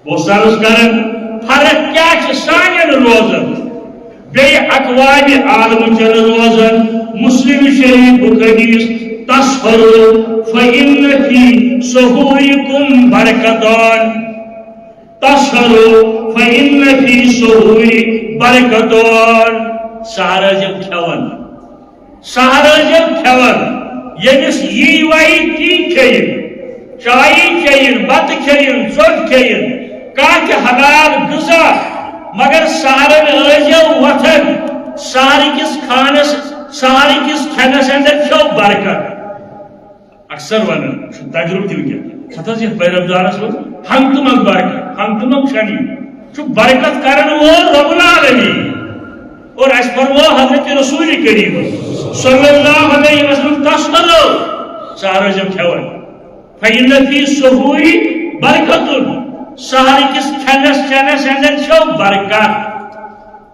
بوسانس کرن فرق کیا سانین روزن بی اقوام عالم چن روزن مسلم شریف حدیث تصفروا فإن في سحوركم برکتان تصفروا فإن في سحور برکتان سہارا جب کھیون یمس یہ وائی تی کھین چائی کھین بت کھین ژوٚٹ کھین کانٛہہ حلال غذا مگر سہرن ٲسۍزیو وۄتھان سہر کس کھینس اندر کھیو برکت اکثر ونان تجربہ تہ ونکیٚن ہتھ حظ یتھ بے رمضانس منٛز ہنگتہٕ منٛگ برکت ہنگتہٕ منٛگ چھنی برکت کرن وول رب العالمین اور اس فرمو حضرت رسول کریم صلی اللہ علیہ وسلم تصوروا سہر جب کھیون فإن فی سحور برکت سہر کس کھینس اندر چھو برکت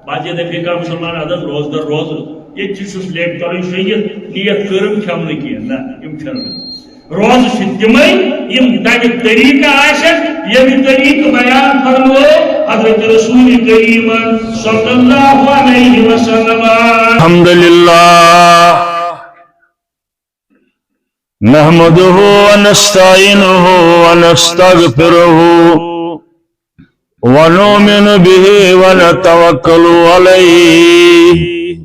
بعد یہ دفعہ مسلمان عدد روز در روز یہ چیز لیب کرو شہید نیت کرم کھیون کی نا یم چھن روز تمے یم تمہ طریقہ آسن یم طریقہ بیان فرمو حضرت رسول کریم صلی اللہ علیہ وسلم الحمدللہ نحمده ونستعینه ونستغفره ونؤمن به ونتوکل علیہ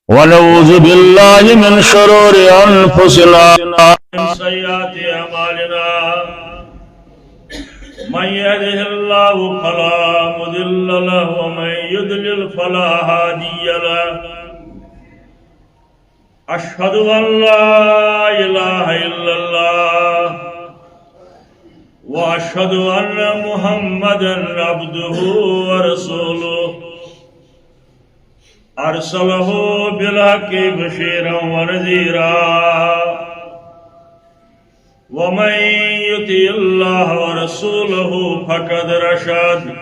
ونعوذ باللہ من شرور انفسنا من سیئات اعمالنا من يهده الله فلا مضل له ومن يضلل فلا هادي له أشهد أن لا إله إلا الله وأشهد أن محمدا عبده ورسوله أرسله بالحق بشيرا ونذيرا ومن يطع الله ورسوله فقد رشد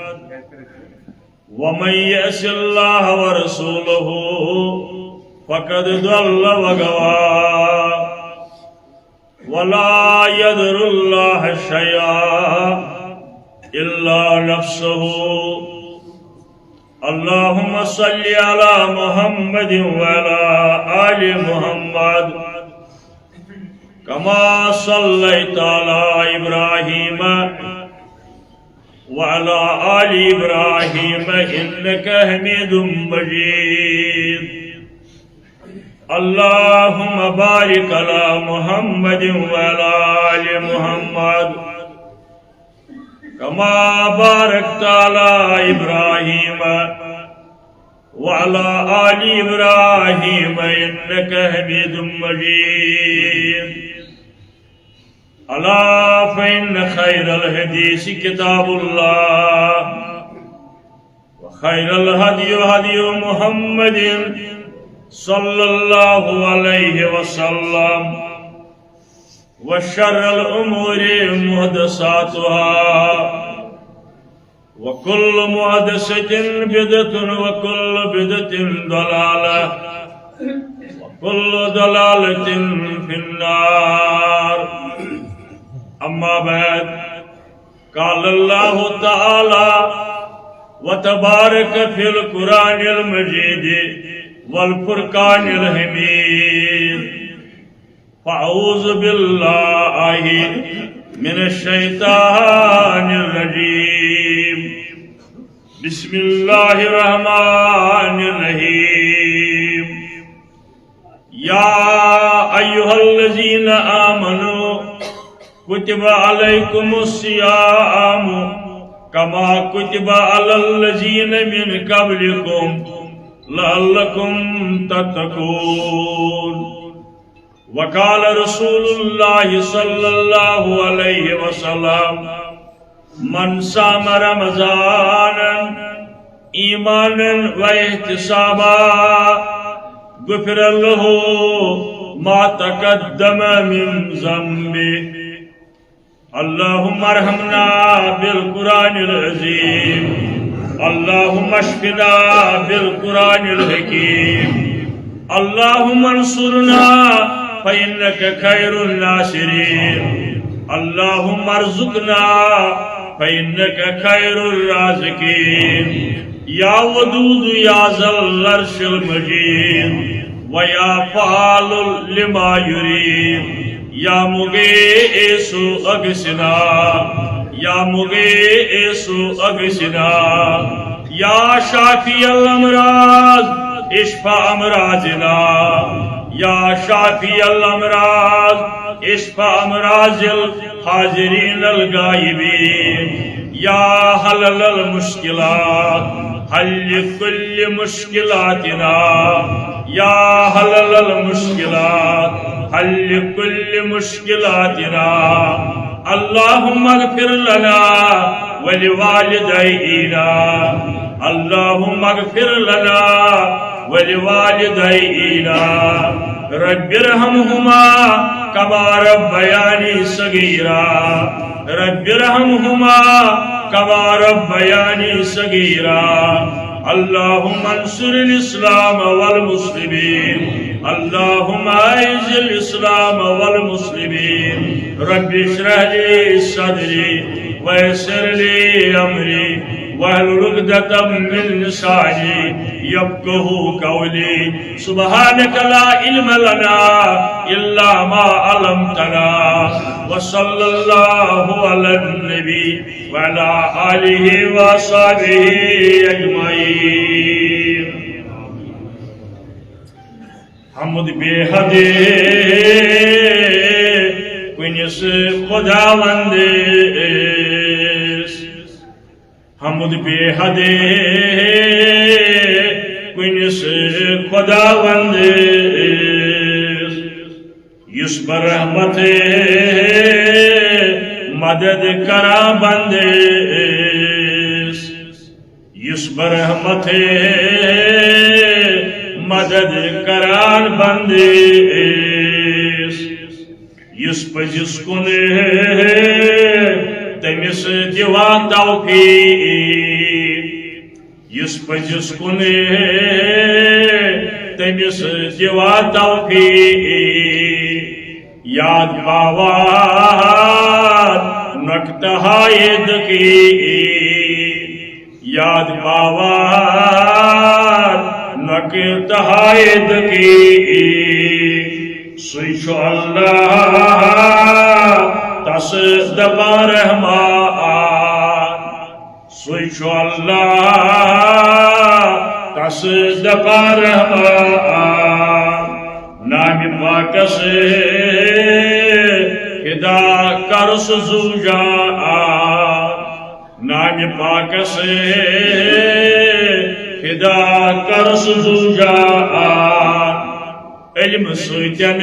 ومن يعص الله ورسوله فقد ضل وغوى ولا يضر الله شيئا إلا نفسه اللهم صل على محمد وعلى آل محمد كما صليت على إبراهيم وعلى آل إبراهيم إنك حميد مجيد اللهم بارك على محمد وعلى آل محمد كما باركت على إبراهيم وعلى آل إبراهيم إنك حميد مجيد ألا فإن خير الحديث كتاب الله وخير الهدي هدي محمد صلى الله عليه وسلم وشر الأمور محدثاتها وكل محدثة بدعة وكل بدعة ضلالة وكل ضلالة في النار أما بعد قال الله تعالى وتبارك في القرآن المجيد والفرقان الحميد فأعوذ بالله من الشيطان الرجيم بسم الله الرحمن الرحيم يا أيها الذين آمنوا كتب عليكم الصيام كما كتب على الذين من قبلكم لعلكم تتقون وقال رسول الله صلى الله عليه وسلم من صام رمضانا إيمانا واحتسابا غفر له ما تقدم من ذنبه اللهم ارحمنا بالقرآن العظيم اللهم اشفنا بالقرآن الحكيم اللهم انصرنا فإنك خير الناصرين اللهم ارزقنا فإنك خير الرازقين يا ودود يا ذا العرش المجيد ويا فعال لما يريد يا مغيث أغثنا يا مغيث أغثنا يا شافي الأمراض اشفى أمراضنا يا شافي الأمراض اشفى أمراض الحاضرين الغائبين يا حلل المشكلات حل كل مشكلاتنا يا حلل المشكلات حل كل مشكلاتنا اللهم اغفر لنا ولوالدينا اللهم اغفر لنا ولوالدينا رب ارحمهما كما ربياني صغيرا رب ارحمهما كما ربياني صغيرا اللهم انصر الإسلام والمسلمين اللهم اعز الإسلام والمسلمين رب اشرح لي صدري ويسر لي أمري واحلل عقدة من لساني يفقهوا قولي سبحانك لا علم لنا إلا ما علمتنا وصلى الله على النبي وعلى آله وصحبه أجمعين حمد بحد کنس خداوندس حمد بحد کنس خداوندس یس برحمت مدد کرا بندس یس برحمت مدد کران بندس یس پزس کن تمس دیوان توفیق یس پزس کن تمس دیوان توفیق یاد باواد نکتہائے دکی یاد باواد نکتہائے دکی سوچو اللہ تصدق رحمان سوچو اللہ تصدق رحمان نام پاک سے ہدا کرس زوجان نام پاک سے ہدا کرس زوجان علم سوچن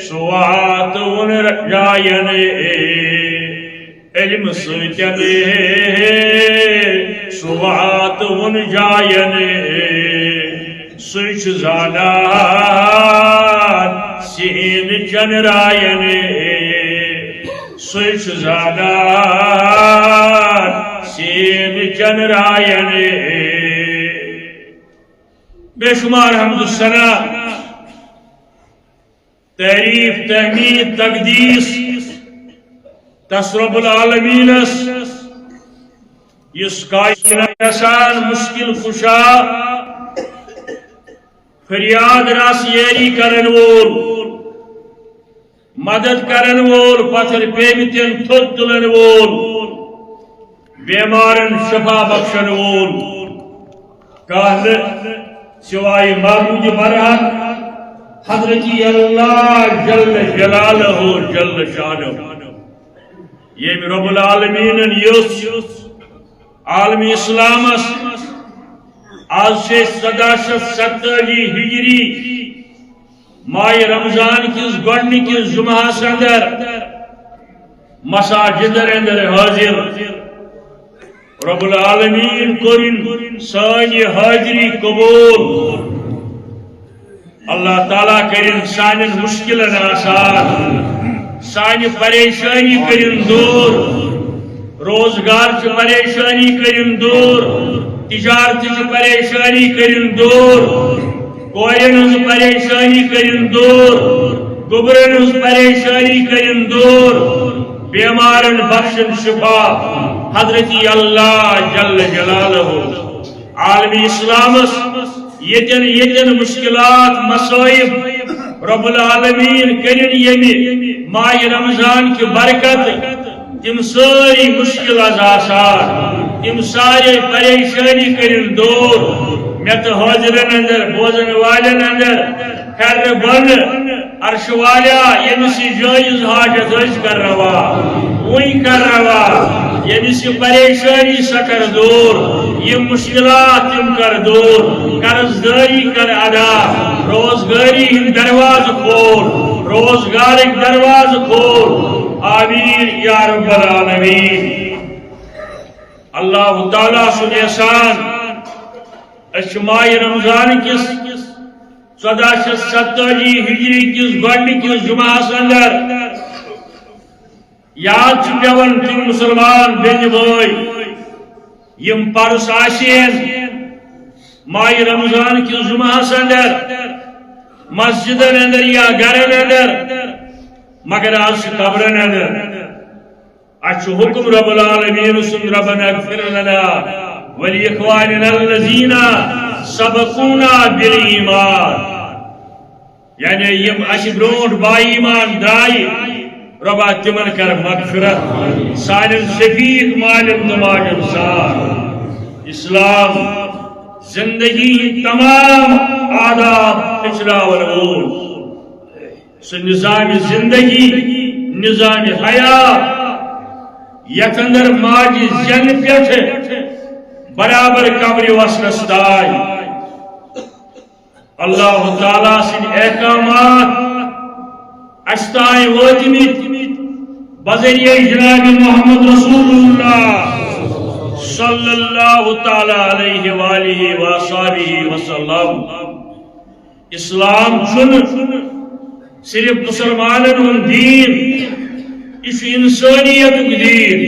سوات ان جائن علم سوچن سوات ان جائن سوچ زانان سین چن رائن سوچ زانان سین چن رائن بے شمار حمد الثنا تعریف تحمید تقدیس تس رب العالمین اس کائنات آسان مشکل کشا فریاد راس یری کرن وول مدد کرن وول پتھر پیمتن تھوت تلن وول بیمارن شفا بخشن وول کہل سوائے معبود برحق حضرت اللہ جل جلالہ جل شانہ یہ رب العالمین یوس عالمی اسلام آج سے 1770 ہجری ماہ رمضان کس گوڑنی کس جمعہ اندر مساجد اندر حاضر رب العالمین کرن سانی حاضری قبول اللہ تعالیٰ کرن سانی مشکل آسان سانی پریشانی کرن دور روزگار چھ پریشانی کرن دور تجارت چھ پریشانی کرن دور کوئن ہز پریشانی کرن دور گبرن ہز پریشانی کرن دور بیمارن بخشن شفا حضرت اللہ جل جلالہ عالمی اسلامس یتن مشکلات مصائب رب العالمین کرن یمی ماہ رمضان کی برکت تم ساری مشکل آسان تم سارے پریشانی کرن دور میں تو حاضرن اندر بوزن والن اندر خیر بن عرش والا یمسی جائز حاجت اس کر روا وہی کر روا یمسی پریشانی سکر دور یہ مشکلات تم کر دور قرض داری کر ادا روزگاری دروازہ کھول روزگار دروازہ کھول آمین یا رب العالمین اللہ تعالیٰ سن احسان اس ماہ رمضان کس 1470 ہجری کس گنڈ کس جمعہ اندر یاد پیون تم مسلمان بین بھائی یم پرس آسین ماہ رمضان کس جمعہ اندر مسجدن اندر یا گھرن اندر مگر آج قبرن اندر اچھو حکم رب العالمین سن ربنا اغفر لنا وَلِإِخْوَانِنَا الَّذِينَ سَبَقُونَا بِالْإِيمَانِ یعنی یم اش برونٹ با ایمان درائی ربا تمن کر مغفرت سانن شفیق معلم تماجم سار اسلام زندگی تمام آداب پچھلا والغول سو نظام زندگی نظام حیات یت اندر ماجی زن پیٹھ برابر قبر وصلس تائی اللہ تعالیٰ سن احکامات اشتائی واتمت بذریعہ جناب محمد رسول اللہ صلی اللہ تعالیٰ علیہ وآلہ وآصحابہ وسلم اسلام چن صرف مسلمانن ہن دین اس انسانیت دین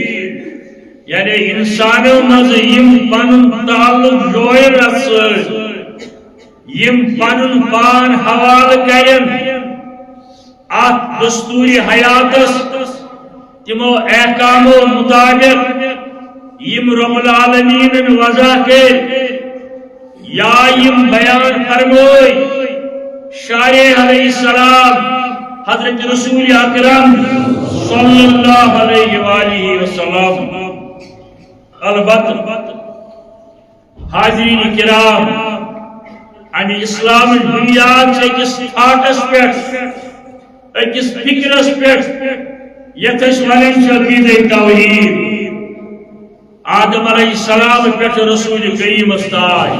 یعنی انسانوں مز یم پن تعلق جوئر اثر یم پن پان حوال کرن ات دستوری حیاتس تمو احکامو مطابق یم رب العالمین وضع کر یا یم بیان فرموئی شارع علیہ السلام حضرت رسول اکرم صلی اللہ علیہ وآلہ وسلم البتہ حاضرین کرام یعنی اسلام بنیاد سے اکس تھاٹس پیٹھ اکس فکرس پیٹھ یتش ونن عقیدہ توحید آدم علیہ السلام پیٹھ رسول کریم استائی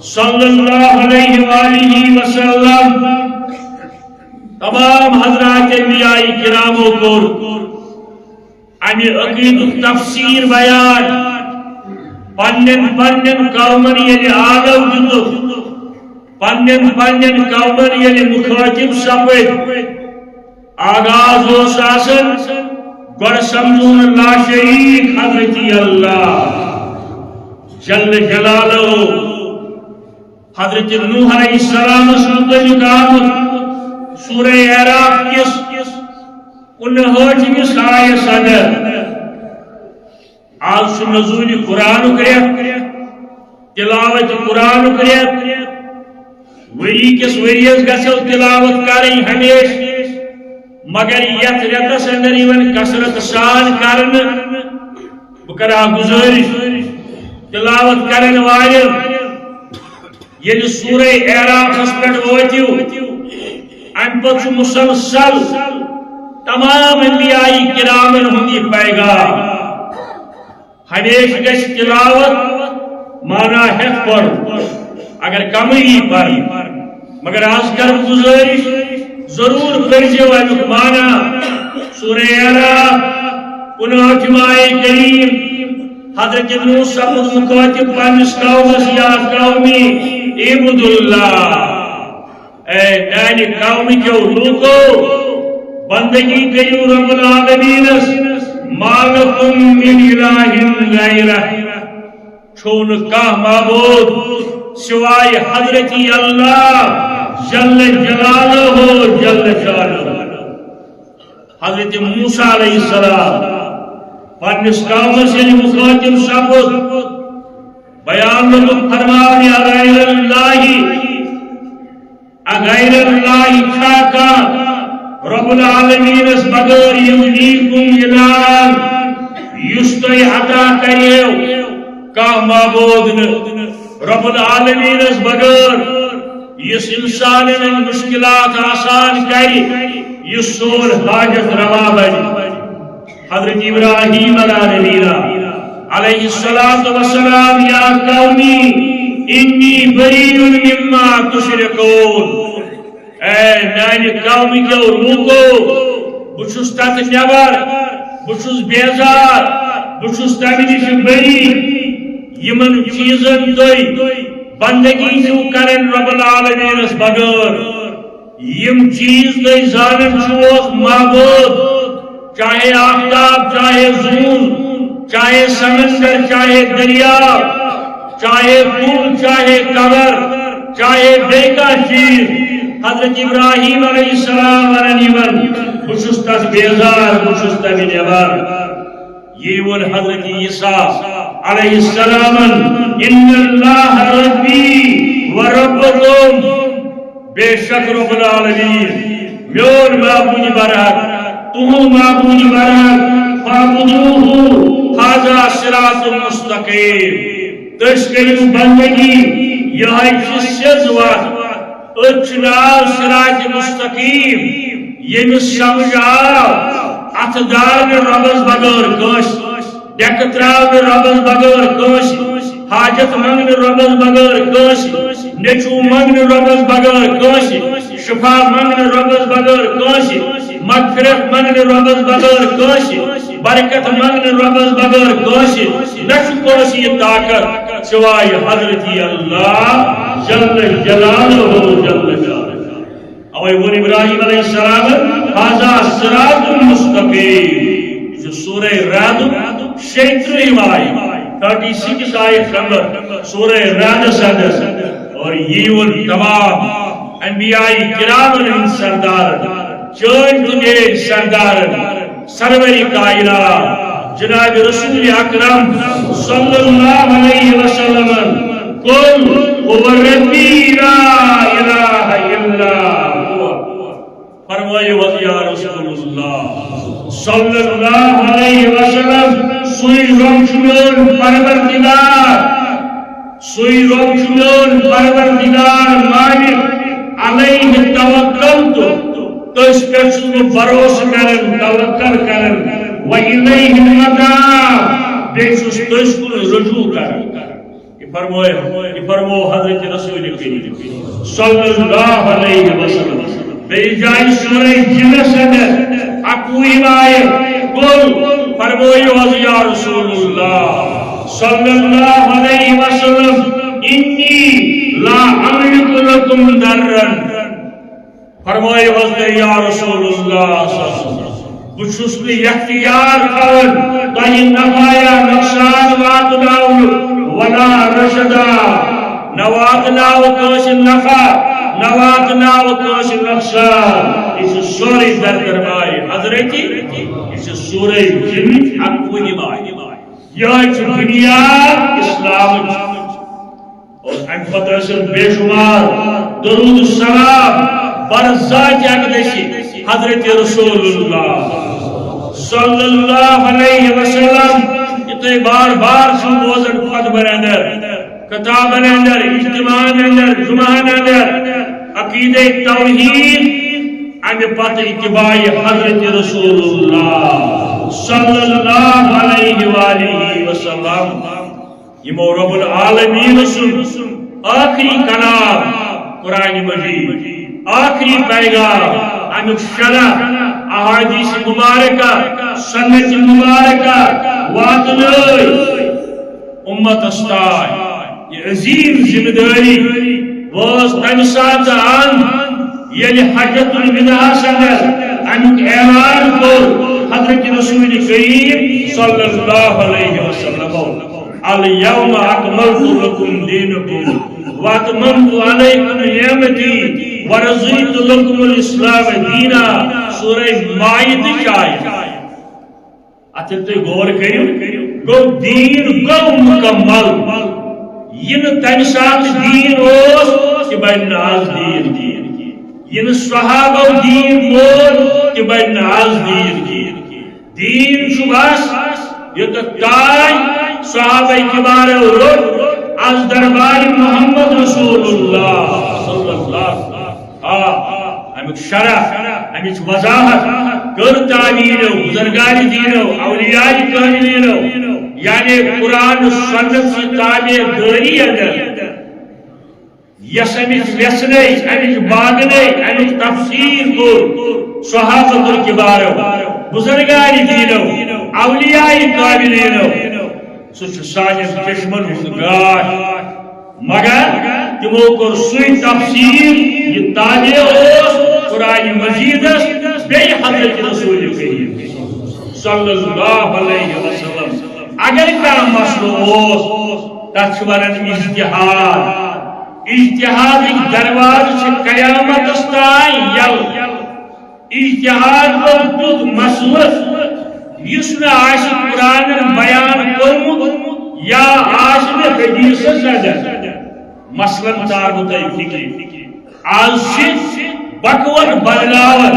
صلی اللہ علیہ وآلہ وسلم تمام حضرات انبیاء کراموں کو امی عقید تفسیر بیان پنن قومن یلی آلو جدو پنن قومن یلی مخاطب سپد آغاز ہو ساسن گوڑ سمجھون اللہ شریک حضرت اللہ جل جلالہ حضرت نوح علیہ السلام متعلق آمد سورہ اعراف کس کنہوٹمس آیہ صدر آج نزول قرآن کریت تلاوت قرآن کریت وری کس وریس گسل تلاوت کریں ہمیش مگر یت ریتس اندر ایون کثرت سان کرن بکرا گزارش تلاوت کرن والن یل سورہ اعراف اس پر واتیو ام پتہ مسلسل تمام انبیاء کرامن ہندی پیغام ہمیش گش تلاوت مانا ہے پر اگر کم ہی پر مگر آج کر گزارش ضرور فرجے والی مانا سورہ اعراف کنہوٹمائے کریم حضرت نوح سمجھ مخاطب پانس قومس یا قومی عبد اللہ اے نانی قومی کیوں لوگو بندگی کریو رب العالمینس مالکم من الہ غیرہ چھون کا معبود سوائے حضرت اللہ جل جلالہ جل جلالہ حضرت موسیٰ علیہ السلام پنس قومس یل مخاطب سپد بیان لوگ فرمانے اغیر اللہ چھاکا رب العالمین اس بغیر یغنیکم الان یستی عطا کریو کا معبود رب العالمین اس بغیر اس انسان مشکلات آسان کری یہ سور حاجت روا بنی حضرت ابراہیم علیہ السلام یا قومی انی بریء مما تشرکون اے نانی قومی کے لوگو بچھس تک نیبر بچھس بیزار بچھس تمہ نش بری یمن چیزن تھی بندگی چھو کرن رب العالمین اس بغیر یم چیز تھی زانن چھوک معبود چاہے آفتاب چاہے زون چاہے سمندر چاہے دریا چاہے پل چاہے قبر چاہے بیکا چیز حضرت ابراہیم علیہ السلام بچھس تس بیزار بچھس تمہ نیبر یہ ون حضرت عیسیٰ علیہ السلام ان اللہ ربی و ربکم بے شک رب العالمین میون معبود برحق تہن معبود برحق فاعبدوہ ھذا صراط مستقیم تس کریو بندگی یہ سیز وت اچھناو صراط مستقیم یمس سمجھ آو ات دار ربس بغیر کس ڈیک تراو ربس بغیر کس حاجت منگن ربس بغیر کس نیچو منگن ربس بغیر کس شفا منگن ربس بغیر کس مغفرت منگن ربس بغیر کس برکت منگن ربس بغیر کس نچو کس یہ طاقت سوائے حضرت اللہ جل جلالہ جل جلالہ اوے وہ ابراہیم علیہ السلام ھذا صراط مستقیم جو سورہ رعد 36 آیت 36 آیت نمبر سورہ رعد صدر اور یہ وہ تمام انبیاء کرام ان سردار چون دنیا سردار سرور کائنات جناب رسول اکرم صلی اللہ علیہ وسلم قل هو ربی لا الہ الا فرمائے یا رسول اللہ صلی اللہ علیہ وسلم سوئی رب شمیون پروردگار سوئی رب شمیون پروردگار مالک علیہ توکلت تس پر چھو بھروسہ کرن توکل کرن و الیہ المتاب بے چھس تس کو رجوع کرن یہ فرمو حضرت رسول کریم صلی اللہ علیہ وسلم بے جائے سورہ جن صدر اکوئی آئے قل فرموئی یا رسول اللہ صلی اللہ علیہ وسلم انی لا املک لکم درن فرموئی یا رسول اللہ صلی اللہ علیہ وسلم بچھس نے اختیار کر تاہی نفایا نقصان واتناو ولا رشدہ نواتناو کوش نفع نواتناو کوش نقصان اس سوری در درمائی حضرتی اس سورہ جن اکوئی مائی یہ دنیا اسلام اور انفت رسل بے شمار درود السلام برزاج اقدشی حضرت رسول اللہ صلی اللہ علیہ وسلم یہ بار بار سن بوزن خطبہ اندر کتاب اندر اجتماع اندر جمعہ اندر عقیدہ توحید امی پتہ اتباع حضرت رسول اللہ صلی اللہ علیہ وآلہ وسلم یہ رب العالمین سن آخری کلام قرآن مجید آخری پیغام امیک شرح احادیث مبارکہ سنت مبارکہ واتنائی امت استائی یہ عظیم ذمہ داری واس تمہ سات آن یل حجت الوداع صدر امیک اعلان کور حضرت رسول کریم صلی اللہ علیہ وسلم اليوم اکملت لکم دینکم واتممت علیکم نعمتی ورضیت لکم الاسلام دینا. سورہ مائدہ آیت. اتھے تو غور کریو گو دین گو مکمل. ین تمہ سات دین اوس کہ بن آز دین. ین صحابہ دین مول کہ بن آز دین. دین شباس یہ تاج صحابہ کبار رٹ از دربار محمد رسول اللہ صلی اللہ علیہ وسلم. امیک شرح امیک وضاحت کر تعبیرو بزرگان دینو اولیاء کاملینو یعنی قرآن سنت سے تابع داری اندر یس امیک ویسنے امیک باغنے امیک تفسیر کو صحابت الکبارو بزرگان دینو اولیاء کاملینو سچ سانن چشمن ہند گاش. مگر تمو کور سوئی تفسیر یہ تابع اوس قرآن مجیدس بی حضرت رسول کریم صلی اللہ علیہ وسلم. اگر کانٛہہ مسلہٕ اوس تتھ چھ ونان اجتہاد. اجتہادٕکۍ دروازٕ چھِ قیامتس تام یلہٕ. اجتہاد گوٚو تیُتھ مسلہٕ یُس نہٕ آسہِ قرآنن بیان کوٚرمُت یا آسہِ نہٕ حدیثس اندر. مثلاً تارو تۄہہِ فکرِ آز چھِ بکوٹ بدلاون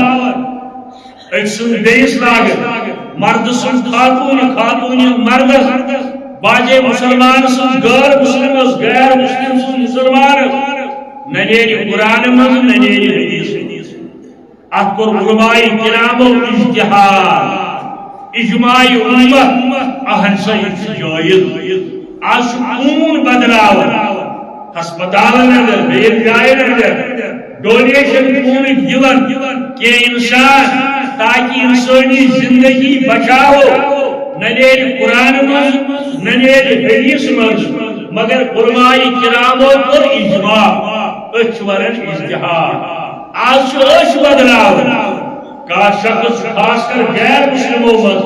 أکۍ سُنٛد بیٚیِس لاگان مرد سُنٛد خاتون خاتون مردس باجے مسلمان سُنٛد غیر مسلمس غیر مسلم سُنٛد مسلمانس نہ نیرِ قرآن منٛز نہ نیرِ حدیث. اتھ کوٚر علماء کرامو اجتہاد. اجماع امت اہن سا یہ جائز. آج خون بدلاون ہسپتالن اندر بیٚیہِ جایَن اندر ڈونیشن خونٕکۍ دِوان کہ انسان تاکہ انسانی زندگی بچاو نہ نیرِ قرآن منٛز نہ نیرِ حدیث منٛز. مگر علماء کرامو کوٚر اجماع أسۍ چھِ ونان اجتہاد. آج چھُ أسۍ بدلاون. کانٛہہ شخص خاص کر غیر مسلمو منٛز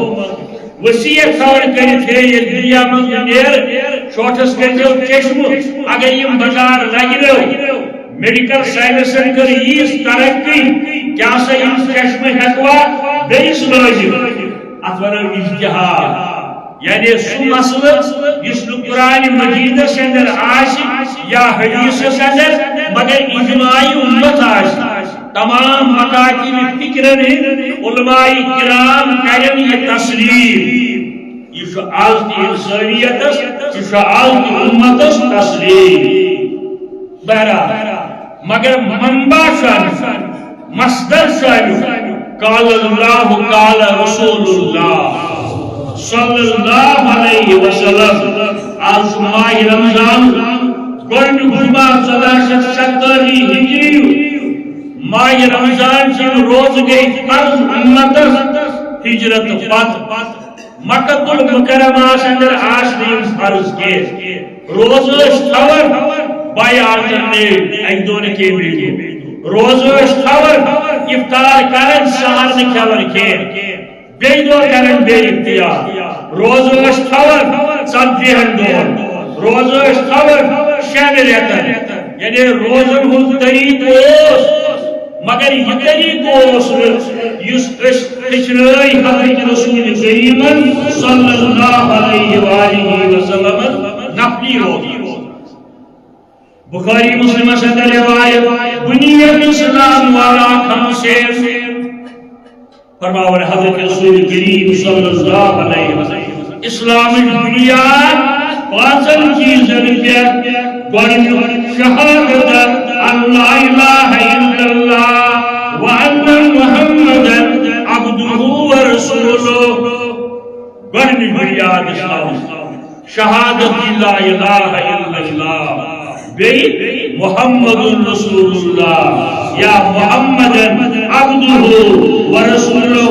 وصیت تھاوان کٔرِتھ ہے ییٚلہِ دُنیا منٛز نیرٕ شوٹھس کٔرۍزیو چشمہٕ اگر یم بازار لگنو. میڈیکل سائنسن کر ییٖژ ترقی کیا سا یم چشمہٕ ہیٚکوا بیٚیِس لٲجِتھ. اتھ ونو اجتہاد. یعنی سُہ مسلہٕ یُس نہٕ قرآن مجیدس اندر آسہِ یا حدیثس اندر مگر اجماع امت آسہِ. تمام مکاتب فکرن علماء کرام کرن یہ تسلیم. یہ آز کی انسانیتس یہ آز کی امتس تسلیم. بہرحال مگر منبع شان مصدر شان قال اللہ قال رسول اللہ صلی اللہ علیہ وسلم. آز ماہ رمضان گۄڈنیُک جمعہ 1470 ہجری. ماہ رمضان کی روز گئی فرض امتس ہجرت پت. مکہ المکرمہ اندر آسن فرض کے روز تھاون بائی آلٹرنیٹ ایک دو نے روز تھاون افطار کرن سحر نہ کھیون کی بیٚیہِ دۄہ کرن بے اختیار. روز تھاون 40 دۄہن. روز تھاون 6 رٮ۪تن. یعنی روزن ہُنٛد طریق اوس مگر یہ طریقہ اوس یُس أسۍ ہیٚچھنٲے حضرت رسول کریمن صلی اللہ علیہ وآلہ وسلم نفلی روزہ. بخاری مسلم اندر روایت بنی الاسلام والا خمسین. فرماون حضرت رسول کریم صلی اللہ علیہ وسلم اسلام بنیاد 5 چیزن پہ. گۄڈنیُک شہادت اللہ الہ الا اللہ وان محمدن عبدہ ورسولہ. گۄڈنیُک بنیاد اسلام شہادت لا الہ الا اللہ بیٚیہِ محمد رسول اللہ یا محمدن عبدہ ورسولہ.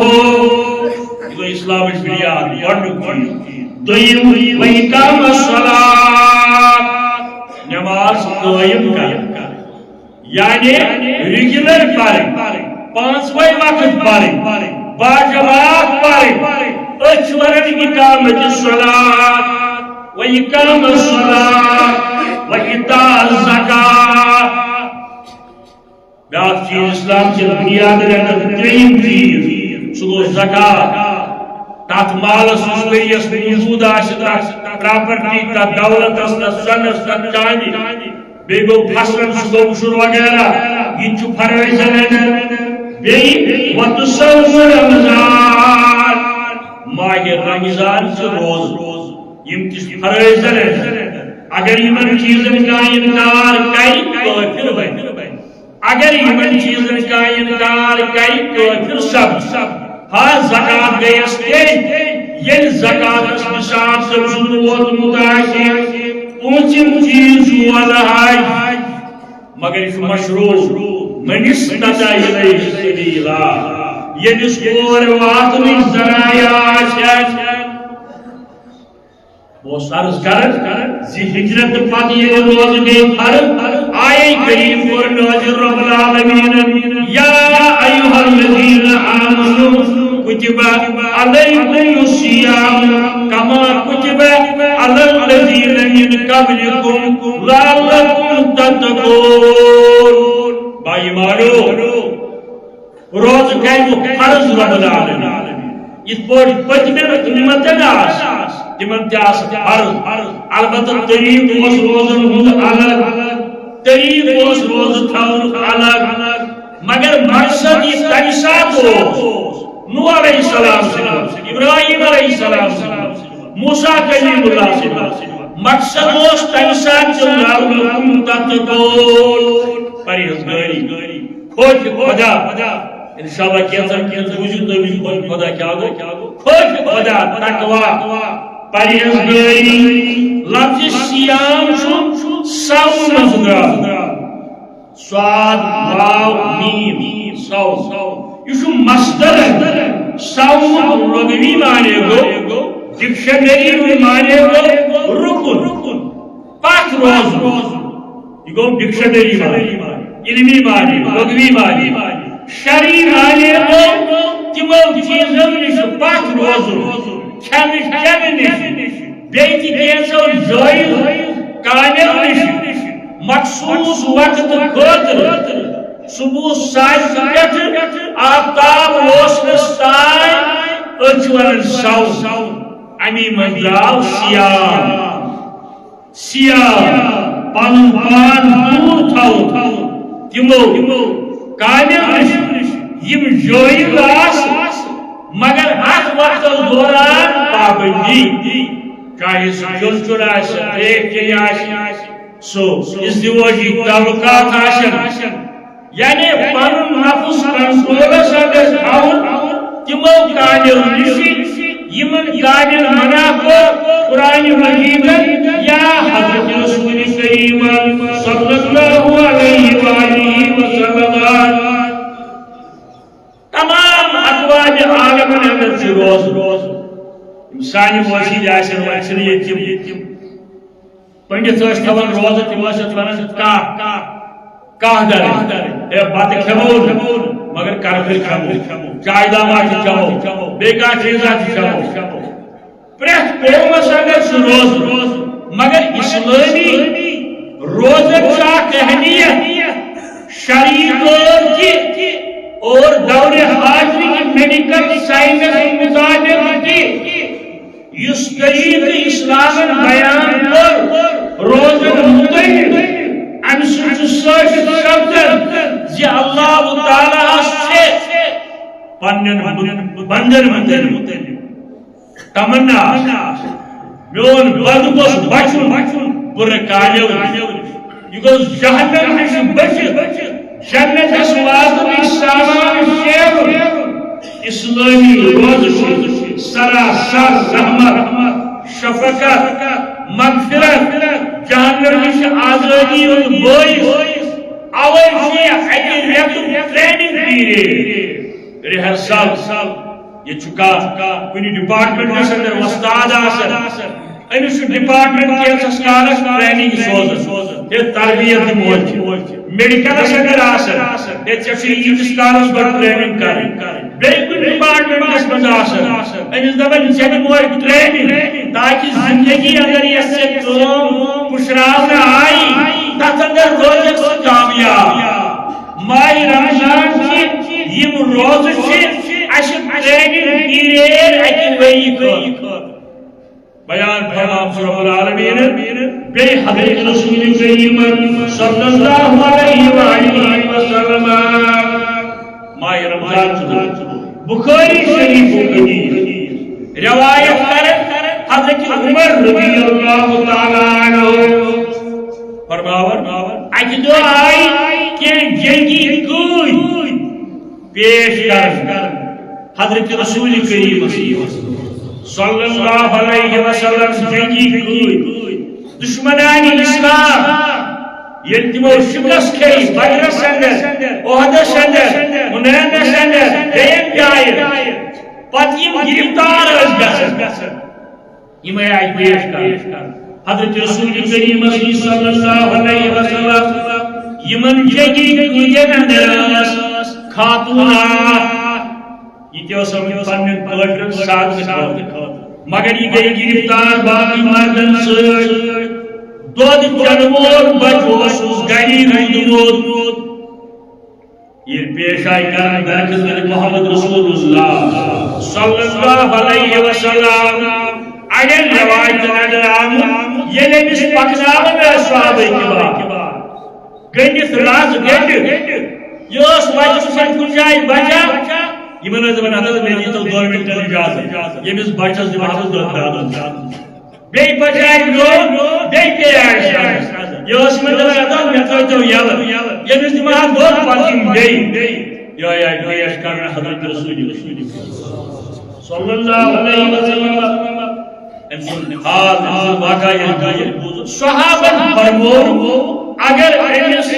یہ اسلامچ بنیاد گۄڈنیُک. دوٚیِم وإقام الصلاۃ نماز قائم کر یعنی ریگولر پڑھیں 5 وقت پڑھیں باجماعت پڑھیں. أسۍ چھِ ونان اقامت الصلاۃ وإقام الصلاة وإيتاء الزكاة بیاکھ چیز اسلام کی بنیاد تریم چیز سہ گو زکات تات مالس ؤریس موجود پراپرٹی تات دولتس تات سونس تات چاندی بیٚیہِ گوٚو فصلن سہ گوٚو وٕچھُن وغیرہ یہ چھُ فرٲیض بیٚیہِ وتصوم رمضان ماہ رمضان چھ روز یم تہ فرٲیض اگر یمن چیزن کانٛہہ انکار کرِ کٲفر بنہِ اگر یمن چیزن کانٛہہ انکار کرِ کٲفر سپدِ ہاں زکات گیس ییٚلہِ زکاتس نصاب سمجھن ووتمُت آسہِ پوٗنٛژِم چیز چھُ الحج مگر یہ مشروع من استطاع الیہ سبیلا ییٚمِس اور واتنٕچ ذرایع آسن بہٕ عرض کران زِ ہجرت پتہٕ ییٚلہِ روزٕ گٔے فرض آیے کریم کوٚر نازل رب العالمین یا ایھا الذین آمنوا کتب علیکم الصیام کما کتب علی الذین من قبلکم لعلکم تتقون بھائی مانو روز کرِ فرض رب العالمین یِتھ پٲٹھۍ پٔتمٮ۪ن اُمتن آسہِ تمن تہ فرض البتہ طریق اوس روزن ہند الگ طریق اوس روز تھاون الگ مگر مقصد یہ تمہِ ساتہٕ اوس نوح علیہ السلام ابراہیم علیہ السلام موسیٰ کلیم اللہ مقصد اوس تمہِ ساتہٕ لعلکم تتقون پرہیزگاری خوف خدا انشاءاللہ کینژن بوٗزِو تُہۍ وٕچھِو خوف خدا کیٛاہ گوٚو خوف خدا تقوا پرہیزگاری لفظ سیام صوم منٛز درٛاو صاد واو میم صوم یہ مصدر صوم لغوی معنی گو ڈکشنری معنی گو رکن پتھ روز یہ گو ڈکشنری معنی علمی معنی لغوی معنی شرعی معنی گو تمو چیزو نش پتھ روز کھینچ نش بیٚیہِ تہِ کینٛژو جٲیِز کامیو نش مخصوص وقت خٲطرٕ صبح 7 پٮ۪ٹھ آفتاب ووسنس تام أسۍ چھِ ونان صوم امی منٛز درٛاو سیام پنُن پان دوٗر تھاوُن تِمو کامیو نش یم جٲیِز آسہٕ مگر اتھ وقتس دوران پابندی چاہے سُہ چُن آسہِ تریش چیٚنۍ آسہِ سُہ ازدواجی تعلقات آسن یعنی پنُن نفس کنٹرولس اندر تھاوُن تِمو کامیو نش یمن کامین منع کوٚر قرآن مجیدن یا حضرت رسول کریم صلی اللہ علیہ وآلہ وسلم تمام اقوام عالمن اندر چھ روز سانہِ مٲشِد آسن وۄنۍ چھِنہٕ ییٚتہِ تِم پنڈت تھوان روزٕ تِم ونان کاہ در ہے بتہٕ کھٮ۪مو مگر کرکھٕرۍ کھٮ۪مو چاے داما تہِ چٮ۪مو بیٚیہِ کانٛہہ چیٖزا تہِ چٮ۪مو پرٛٮ۪تھ قومس اندر چھُ روزٕ مگر اسلٲمی روزن چھُ اکھ اہمیت شرعی طور تہِ اور دور حاضری میڈیکل سائنس مطابق تہِ یُس طریقہٕ اسلامن بیان کوٚر روزن متعلق امہ سۭتۍ ثٲبت سپدان زِ اللہ تعالیٰ پننٮ۪ن بندن متعلق تمنا میون بند گوٚژھ بچُن بُرٕ کامیو نش یہِ گوٚژھ جہنم نش بٔچِتھ جنتس واتنٕچ سامان شیرُن اسلٲمی روزٕ چھُ سراسر رحمت شفقت مغفرت جہنم نش آزادی ہُنٛد بٲعث اوے چھُ یہِ اکہِ رٮ۪تُک ٹریننگ پیریڈ ریہرسل یہ چھُ کانٛہہ کُنہِ ڈپارٹمنٹس اندر وۄستاد آسان أمِس چھُ ڈپارٹمنٹ کینٛژس کالس ٹریننگ سوزان ہے تربیت دِموے میڈیکلس اندر آسان ہے ژےٚ چھُے ییٖتِس کالس گۄڈٕ ٹریننگ کرٕنۍ بیٚیہِ کُنہِ ڈپارٹمنٹس منٛز آسان أمِس دپان ژےٚ دِموے ٹریننگ تاکہِ زندگی زندگی اگر یہ سے پشراؤ آئی تحت اندر روزک سے کامیاب ماہ رمضان کی یم روز سے اشک ٹریننگ پیریڈ اکی وئی کھر بیان فرمام رب العالمین بے حضرت رسول کریم صلی اللہ علیہ وآلہ وسلم ماہ رمضان بخاری شریف حدیث روایت کریں حضرت عمر رضی اللہ تعالیٰ عنہ فرماور اجدو آئی کہ جنگی کوئی پیش کر حضرت رسول کریم صلی اللہ علیہ وسلم جنگی کوئی دشمنان اسلام یلتمو شکست کھئی بدر سندر احد سندر حنین سندر دیم جائر پتیم گرفتار گژھن یم آئی پیش کر حضرت رسول کریم صلی اللہ علیہ وسلم یمن جنگی کوئین اندر خاتون یہ تیو سمجھ پنن پلٹر ساتھ مگر یہ گئی گرفتار باقی مردن سر دود چنمور بچوس گری رندمود یہ پیش آئی کرن درخت محمد رسول اللہ صلی اللہ علیہ وسلم اگر روایت نظر آمد یہ نبیس پکناون میں صحابہ کبار گنڈت راز گنڈ یہ اس بچہ سن کن جائے بچہ یہ منہ زبان حضرت میں دیتا گورنمنٹ کا اجازت یہ نبیس بچہ سے محفوظ دکھتا بے بچائی لوگ بے پیار یہ اس میں دلائے دا میں تو یال یہ نبیس دماغ دور پاکیم بے یا پیش کرنا حضرت رسول صلی اللہ علیہ وسلم حال واقعی صحابہ فرمو اگر امس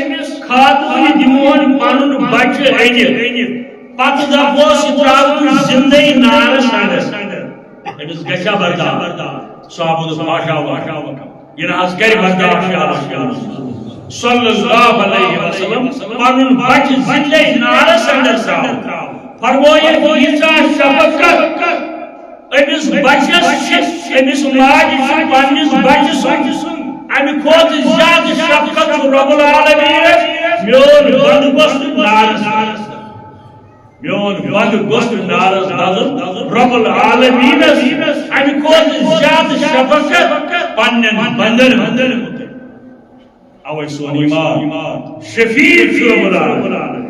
خاتون دمون پنن بچہ رنت پتہ دپوس تراون زندگی نار سندر امس گژھا برداشت صحابہ ماشاء اللہ یہ نہ کر برداشت صلی اللہ علیہ وسلم پنن بچہ زندگی نار سندر فرمویا یہ شفقت امس بچس امس ماجہ پنس بچس امہ کھوت زیادہ شفقت رب العالمین میون بند گوست نارس میون بند گوست نارس نظر رب العالمین امہ کھوت زیادہ شفقت پنن بندن اوے سون ایمان شفیع رب العالمین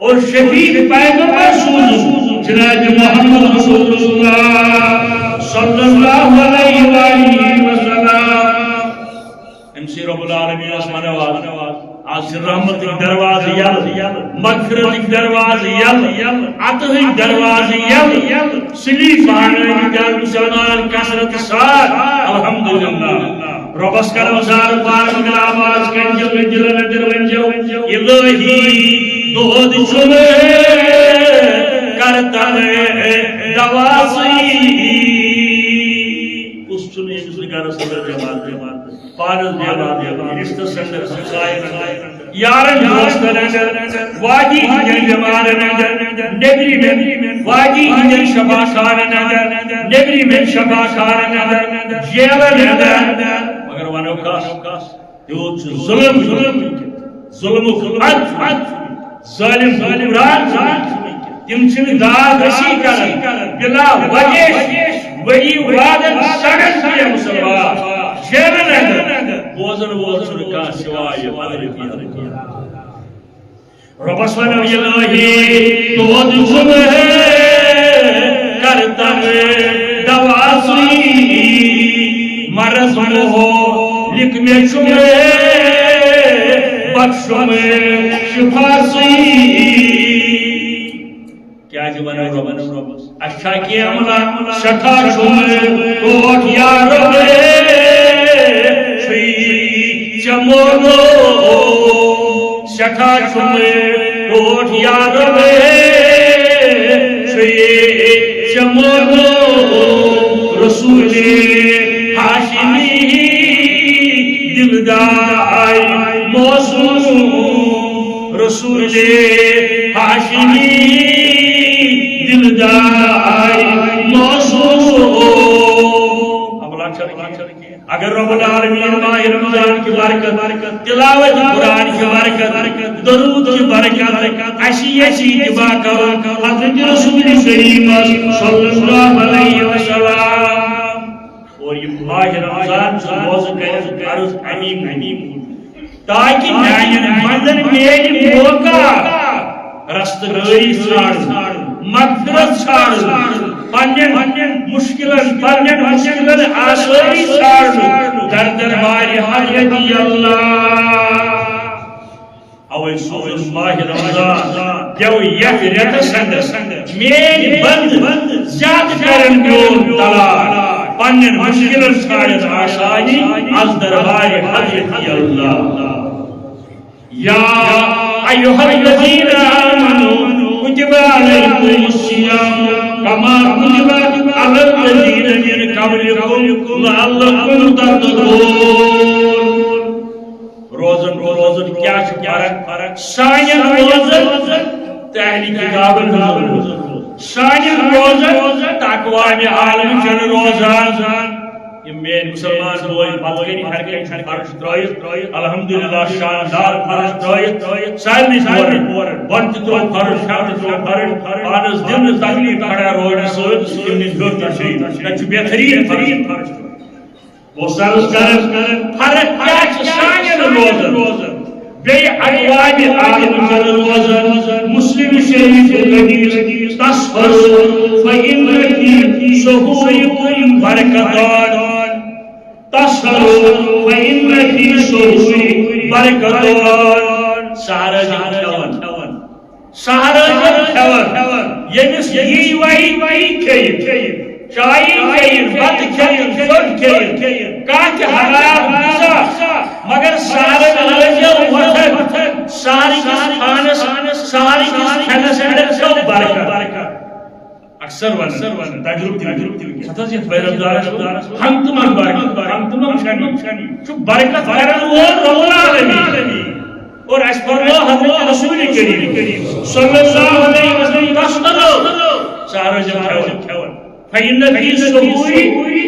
اور شفیع پیغمبر سوز جناب محمد رسول اللہ صلی اللہ علیہ وآلہ وسلم امسی رب العالمین اسمان آواز آج رحمت درواز یل مغفرت درواز یل عطا درواز یل سلیف آنے در مسلمان کسرت سار الحمدللہ ربس کرم سار پارک مل آواز کنجل جلن در ونجو الہی دود چنے کرتا ہے دواسی اس چنے جس نے کہا صدر جماعت پارز دیوان رشتہ سندر سمسائن یارن دوستن واجی ہنجن جمال نبری من واجی ہنجن شفاکار نبری من شفاکار جیلن مگر وانو کاس دیوت ظلم ظالم قرآن تم چھن داد رسی کرن بلا وجہ وہی وعدن سڑن کیا مسلمان شیرن اندر بوزن کا سوائے مدرکی رب سبحانہ الہی تو دشم ہے کرتا ہے دواسی مرض ہو لکھ میں چھوڑے بخشو میں شفاسی کیا جوانا رب اچھا کیا ملا شکا چھوڑے کوٹ یارو شوی چمونو شکا چھوڑے کوٹ یارو شوی چمونو رسول ہاشمی دلدار موسوم رسول ہاشمی دلدار موسوم اب اگر رب العالمین ماہ رمضان کی برکت، تلاوت قرآن کی برکت، درود کی برکت، ایسی اتباع کرو حضرت رسول کریم صلی اللہ علیہ وسلم. اور یہ ماہ رمضان سے روز کرے فرض امیم تاکہ میانین بندن میری موقع رستگاری ژھانڈ، مغفرت ژھانڈ، پنن مشکلن آسٲیی ژھانڈ در دربار حضرت اللہ. اوے سوز ماہ رمضان دیو یتھ رٮ۪تس اندر میٲنۍ بند زیادٕ کرن میون طلاق، پنن مشکلن ژھانڈن آسٲیی از دربار حضرت اللہ. یا ایھا الذین آمنوا کتب علیکم الصیام کما کتب علی الذین من قبلکم لعلکم تتقون. روزن کیا فرق سانین روزن تہلی کتابن روزن، سانین روزن تقوی عالم چن روزان. یہ مین مسلمان بوئی بدکنی ہر کہیں فرش ترائیت الحمدللہ شاندار فرش ترائیت سارنی بورن بنت تو فرش شاند تو فرش پانس دن تکلیف کھڑا روڑ سوئے امنی دھوٹا شہید نچو بہترین فرش وہ سرس کرن فرق کیا سانین روزن بے اقوام عالم چن روزن. مسلم شریف حدیث تصفروا فإن فی سحورکم برکتان، تصفروا فإن فی سحورکم برکتان. سہرن کھیون یمس یی وی کھیِن چائی کھیِن بت کھیِن ژوٚٹ کھیِن کانٛہہ تہِ حرام غذا مگر سہرن لٲجِو وۄتھن سہری کِس خانس سہری کِس کھٮ۪نس اندر چھو برکت. اکثر ون تجربہ تھی ستھ یہ رمضانس ہم تمام شانی برکت کرن وول رب العالمین. اور اس فرمایا حضرت رسول کریم صلی اللہ علیہ وسلم تصدقوا سہر جب کھیون فإن فی سحور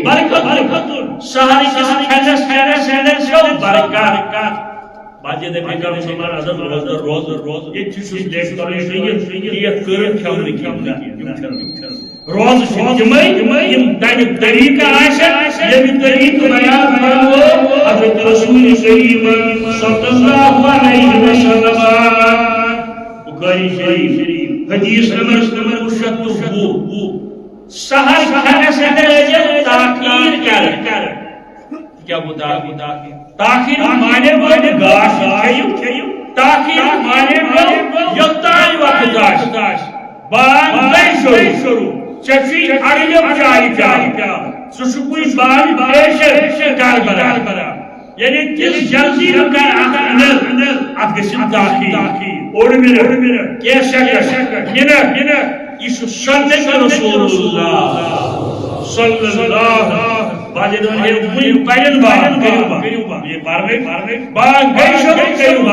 برکت، سہر کس کھٮ۪نس اندر چھو برکت. باجے دے پیغمبر مسلمان اعظم روز یہ چیز لیٹ کرنے یہ کرن کھیون روز تمہیں تمہیں طریقہ آسن یہ طریقہ بیان فرمو حضرت رسول کریم صلی اللہ علیہ وسلم. بخاری شریف حدیث نمبر 202 سحر کھانے سے تاخیر کر. کیا تاخیر مانے بڑے گاش کھیو، تاخیر مانے بڑے یوتان وقت آش بان گئی شروع چچی اڑیم چاہی پیا سسکوی بان پیشر کار برا یعنی تیس جلدی رکھن اندر ات گژھن تاخیر اوڑ منٹ کی سیکنڈ منٹ یہ سنت رسول اللہ صلی اللہ باجے دون ہے کوئی پہلن بات یہ پارنے باغ گئی شروع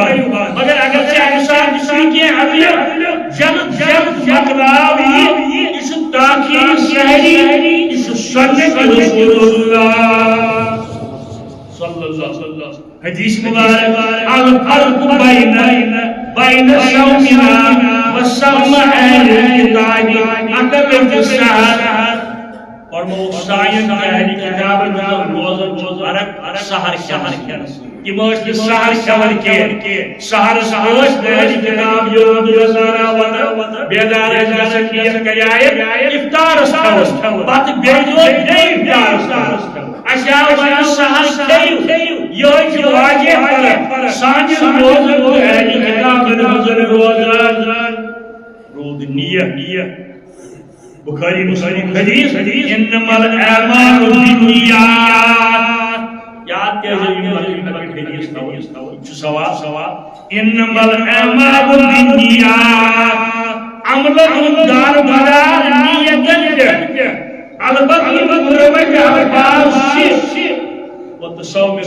مگر اگر سے انسان کسی کے عدل جلد مقلاوی اس تاخیر سہری اس سنت رسول اللہ صلی اللہ علیہ وسلم. حدیث مبارک الفرق بین صومنا و صوم اہل الکتاب اکبر السحر. اور موسائن اہل کتاب روزن فرق سحر کھینس یہ موش سحر کھیون کی سحر سوش اہل کتاب یوم نصارا وطن بیدار جسن کیت کریائے افطار کھون بات بیجو نہیں افطار کھون اشیاء وجہ سحر کھیو یہ واجہ فرق سانجن روزن اہل کتاب روزن رود نیت. بخاری مسلم حدیث انما الاعمال بالنیات. یاد کیجئے حدیث تھا ثواب انما الاعمال بالنیات عمل دار بدار نیت البتہ مروج الفاظ وتصوم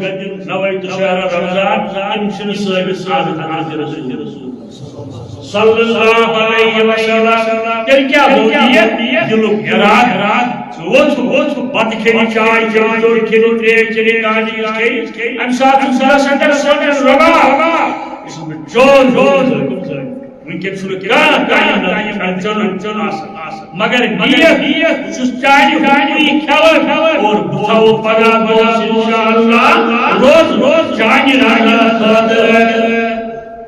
غد نويت شهر رمضان امشن صاحب السعادة حضرت رسول صلی اللہ علیہ وسلم تیل کیا ہوئی دلک اراد ووت بت کھینی چائے چینی جوڑ کھینی تریش چینی کانی کھینی امسات سندر سندر ربا اس میں جون وینکن چھُ کانٛہہ کانٛہہ چون مگر نیت بہٕ چھُس چانہِ حُکمٕے کھٮ۪وان اور بہٕ تھاوو پگاہ دۄہس انشاءاللہ روز چانہِ رحمتہِ خٲطرٕ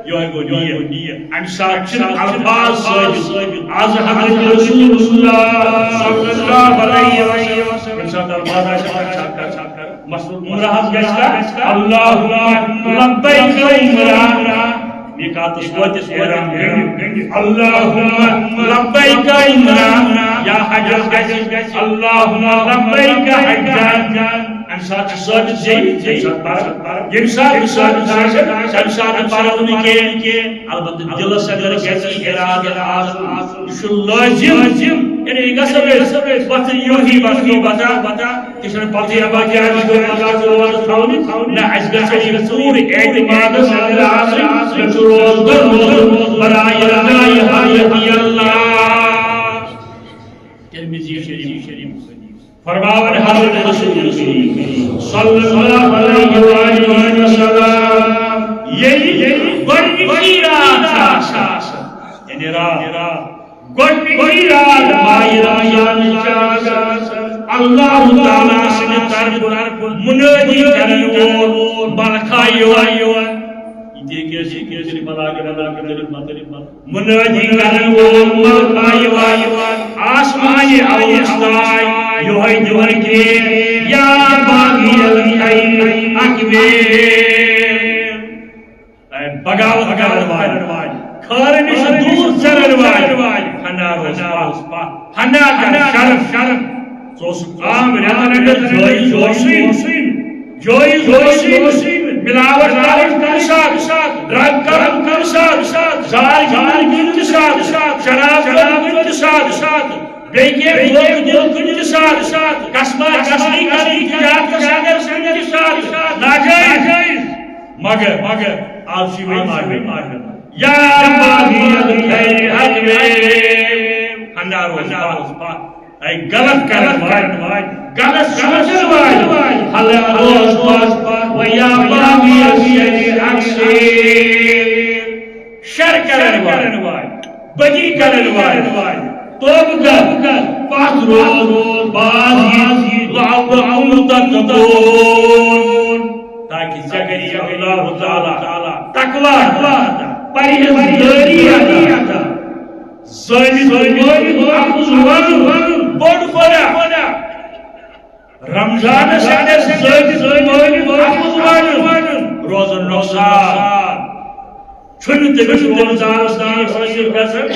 یہوے گوٚو نیت امہِ ساتہٕ چھِنہٕ الفاظ ثٲبت آز حضرت رسول اللہ صلی اللہ علیہ وسلم ییٚمہِ ساتہٕ الفاظ آسہِ مسعود عمرہ گژھِ اللہُمہ لبیک عمرہ میقاتس وٲتِس احرام گٔنٛڈِتھ اللہُمہ لبیک عمرہ یا حجس گژھِ اللہُمہ لبیک حجان امہِ ساتہٕ چھُ ثٲبت ییٚمہِ ساتہٕ ثٲبت آسہِ تَمہِ ساتہٕ پرو نہٕ کینٛہہ البتہ دلس اگر گژھِ ارادٕ آسُن یہِ چھُ لٲزِم یعنی یہ گژھِ پتہٕ یوہی بتا تہِ چھُنہٕ پتہٕ نہ اَسہِ گژھِ یہِ پوٗرٕ اعتمادس اندر آسٕنۍ مےٚ چھُ روزدر برائے رضائے اللہ ترمذی شریف فرماون حضرت رسول صلی اللہ علیہ وآلہ وسلم یہی گۄڈنِچی رات چھِ یعنی رات گۄڈنِچی رات ماہِ رمضانٕچ آسان اللہ تعالیٰ سٕنٛدِ طرفہٕ مُنٲدی کرن وول ملکہ یِوان منادی کرن وول ملکہ یِوان آسمانہِ اَوُس تانۍ یِہوٚے دِوان کہ یا باغی الخیر اقبل بغاوت کرن وٲلۍ خٲرٕ نِش دوٗر ژَرن وٲلۍ ہنا روز پتھ ہنا کر شرم ژٕ اوسُکھ عام رٮ۪تن اندر جویی ملاوٹ کر ساتھ ڈرگ کر ساتھ زار کن ساتھ شراب کن ساتھ بیٚیہِ کن ساتھ قسمہ قسمی کرنی کن ساتھ ناجائز مگر آج چھُ وۄنۍ ماہر یا باغی الخیر اقبل ہنا روز پتھ اے غلط کرن وٲلۍ غلط سمجھن وٲلۍ حلا روز پتھ ویا باغی الشر اکثر شر کرن وٲلۍ بدی کرن وٲلۍ توبہ کر پتھ روز باز لعلکم تتقون تاکہ ژےٚ کری اللہ تعالیٰ تقویٰ پرہیزگٲری عطا ظٲلِم ونُن بوٚڑ گۄناہ رمضانس ظٲلِم ونُن روزن نۄقصان چھُنہٕ تٔمِس روزدارس حٲصِل گژھان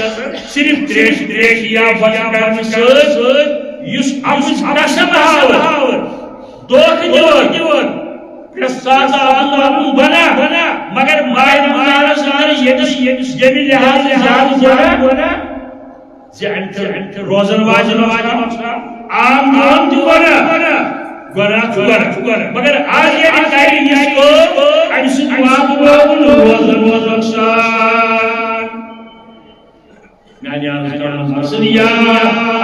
صرف تریش یا بتہٕ کرنہٕ سۭتۍ یُس اَمُچ نسب ہاوان دھوکہٕ دِوان بنا مگر ماہِ رمضانس ییٚمِس ییٚمہِ لحاظ زیادٕ گۄناہ روزن واجن عام تہِ گۄناہ چھُ گۄناہ مگر آز ییٚلہِ کرِ یہِ کٲم اَمہِ سۭتۍ واتناوُن روزن نۄقصان میانہِ عرض یا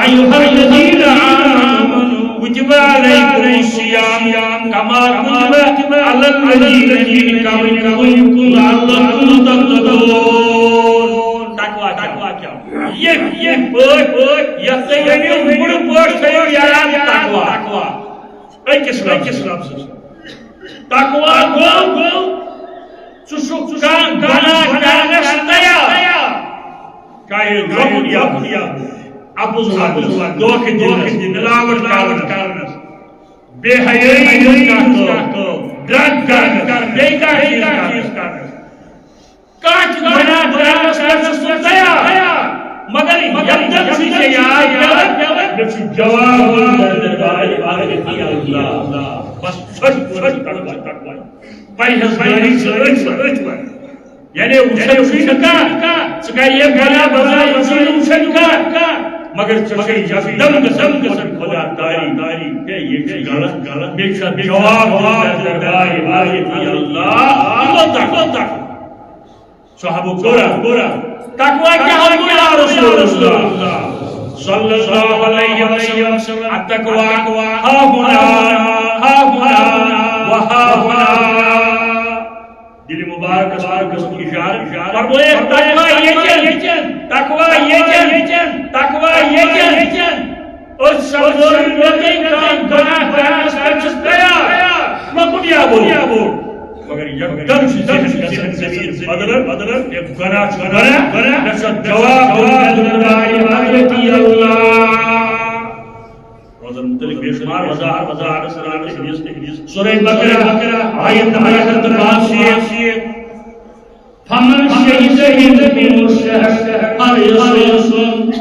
ایُّہا الذین آمنوا کتب علیکم الصیام کما کتب علی الذین من قبلکم لعلکم تتقون تقویٰ کیا یہ پٲٹھۍ یتھ تُہۍ ؤنِو بُڑٕ پٲٹھۍ تھٲیِو یاد تقویٰ أکِس لفظس تقویٰ گوٚو ژٕ چھُکھ کانٛہہ گۄناہ کرنس تیار چاہے لۄکُٹ یا اپُز ونُن دھوکہٕ دِنس مِلاوٹ کرنس بے حیٲیی ہٕنٛز کانٛہہ کٲم ڈرگ کرنس بیٚیہِ کانٛہہ چیٖز کرنس کانٛہہ تہِ گۄناہ کرنس گژھس ژٕ تیار مگر یقدم چھُے ژےٚ یاد پیٚوان مےٚ چھُ جواب بس ژھٔٹۍ تقویٰ پرہیزگٲری سۭتۍ یعنی وٕچھن چھُے نہٕ کانٛہہ ژٕ کر یہِ گۄناہ برداش ژٕ وٕچھن کانٛہہ مگر ژےٚ چھُے یقدم گژھن خدا داری یہِ چھُ غلط بیٚیہِ چھُ اَتھ جواب اللہ صحابو کوٚرا تقوی کیا ہو یا رسول اللہ صلی اللہ علیہ وسلم التقوی ہا ہنا وہا ہنا دل مبارک اس کی اشارہ فرمائے تقوی یہ چن اور سمجھوری لوگیں کام گناہ مکڑیا بول مگر یکدم سے ذہن ضمیر بدلن ایک گناہ نشد جواب اللہ روزہ متعلق بے شمار وضاحت سورہ بقرہ آیت نمبر 85 فمن شهد منكم الشهر فليصم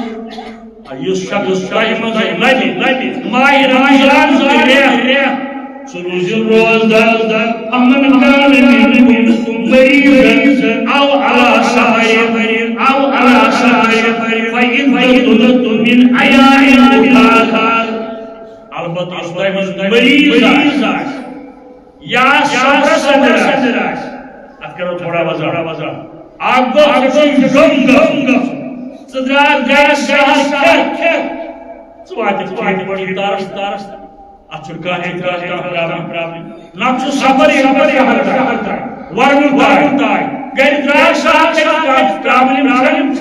یس شخص قائم لبی ماہ رمضان روزدار فمن كان منكم مريضا او على سفر فعدة من ايام اخر البتہ اس ٹائم مریض یا سفر ات کرو تھوڑا وضاحت آپ گو صدرات گرس پڑی تارس اچھر کا پرابلم نقش سفر ورن تائی گر دراج صاحب پرابلم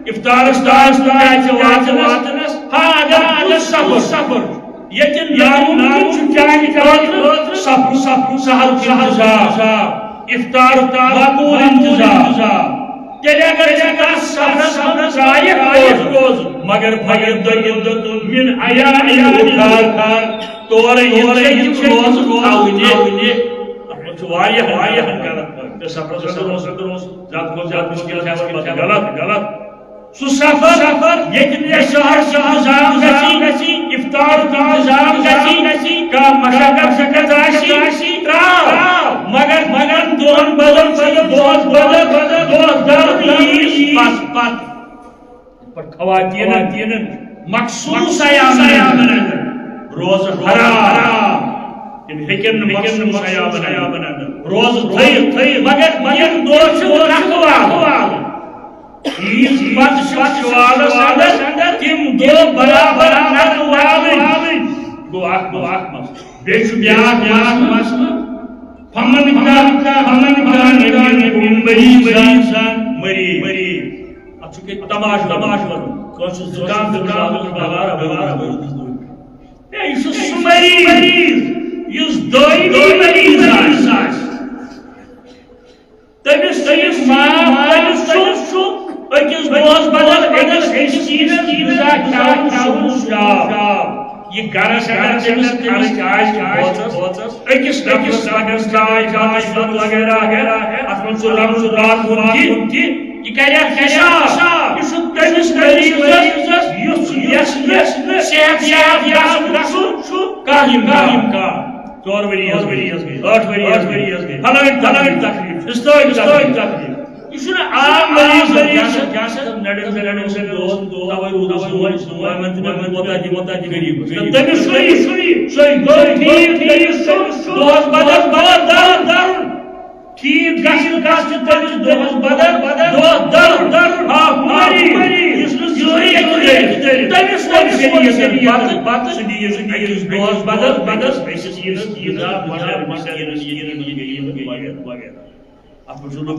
افطارس واتنس اگر سفر یتن نامون چانہ سفر سہل انتظام افطار مقبول انتظام تیلے اگر سفر سائق روز مگر من ایام اخر تورے روز واریاہ غلط سفر زیادہ مشکل غلط سو سفر یتن شہر گسی افطار گسی کا مشقت آسی تراو مگر دون بدل پت خواتین مخصوص ایام روز حرام ہیکن مخصوص ایام روز تھئی مگر دو رکھوال عیز پت شوالس اندر تم دو برابر رکھوال گو اخ بیچ بیاکھ مسئلہ فمن كان منكم مريضا اچھے تماش کس زکام بغار یہ مریض یس دوئی مریض تمس تمس اکس دوس بدل اکس یہ گرس اکس چائے وغیرہ ات رات یہ کریا حساب یہ تمس مریض صحت کا 4 ؤری 8 ؤری فلان تکلیف یہ عام مریض نڑ سے غریب ٹھیک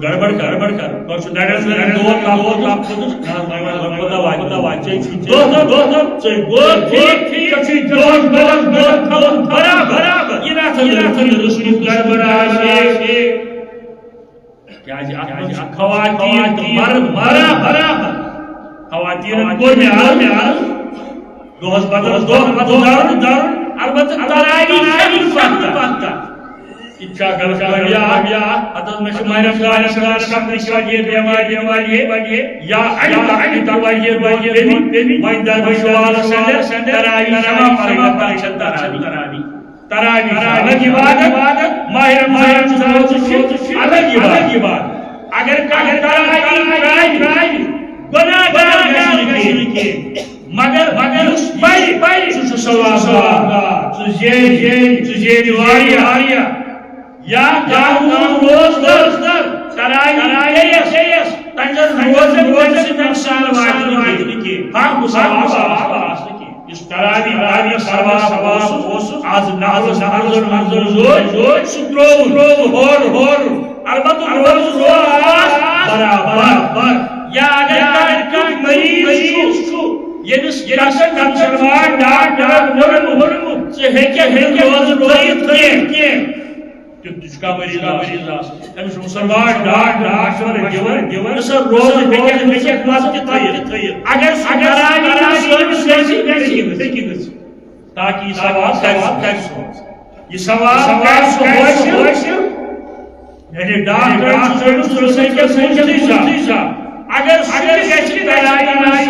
گڑبڑ تنجر روزن سے نقصان واتن کی ہاں مساوات اس تراوی سواب آز نظر زور سترو ہور البتہ روز برابر یا اگر مریض چھو یمس کنسروان ڈاکٹر ورمت ژٕ ہیٚکہِ روز تھٲیِتھ کینٛہہ مریض أمس مسلمان ڈاکٹر دِوان سۄ روز ہیٚکہِ تھٲیِتھ اگر تاکہ یہ ثواب یہ ثواب یعنی ڈاکٹر اگر اللہ تعالیٰ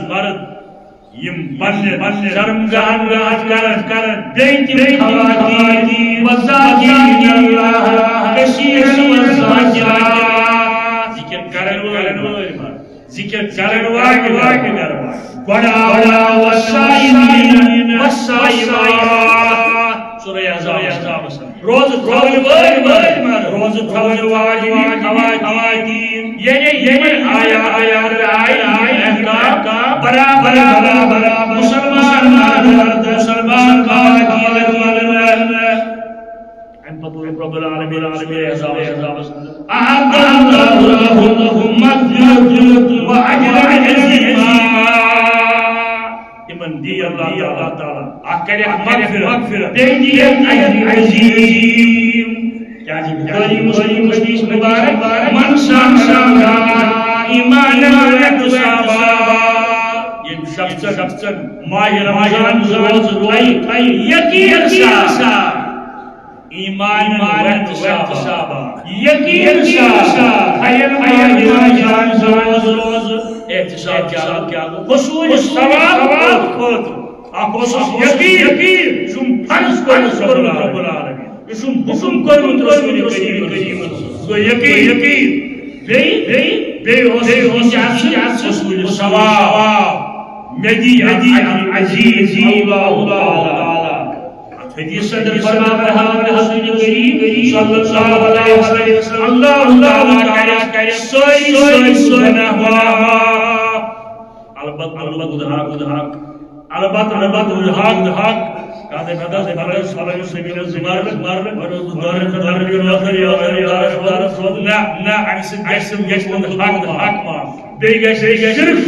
مرد یم پنہ شرمگاہ کرن بیت خواتین وزاکرین اللہ کثیرا وزاکرات ذکر کرن واجب بڑا والصائمین والصائمات سورہ احزاب روز تھاون واجب خواتین یعنی آیا برابر مسلمان رب العالمین اعد اللہ لهم مغفرۃ واجر عظیما امن دی اللہ تعالی اکر مغفرت دی اجر عظیم کیا جی مسلم حدیث مبارک من سام ایمان و شخص ماہ رمضان روز یقین سا ایمان واحتسابا یقین سا خیر رمضان روز احتساب کیا حصول ثواب خود یقین شم فرض رب العالمین شم حکم کرمت رسول کریم گو یقین حصول ثواب مدی عزیز اللہ تعالی حدیث صدر فرماتا ہے رسول کریم صلی اللہ علیہ وسلم اللہ تعالی سوئی سنہ البت کہتے ہیں کہ برائے صلی سبیل الزمار ورد دار الآخر لا عکسن گشتن حق ما بیگا شرف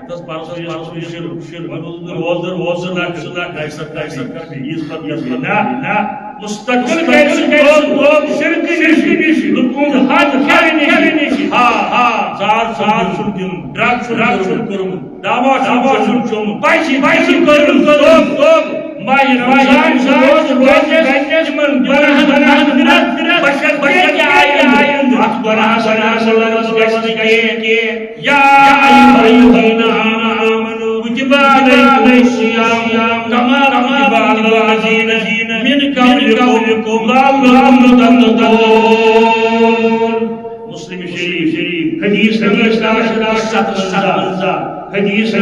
دس پارسو شرف وزر نا مستقل شرک لکون حد کھرنی زار شرکن ڈراک شرکن دعوا شرکن بائشی کرن ماہ رمضان روز من گناہ بشر آئین گناہ یا ایوہین آمنوا کتب علیکم الصیام کما کتب علی الذین من قبلکم لعلکم تتقون مسلم شریف حدیث نمبر 51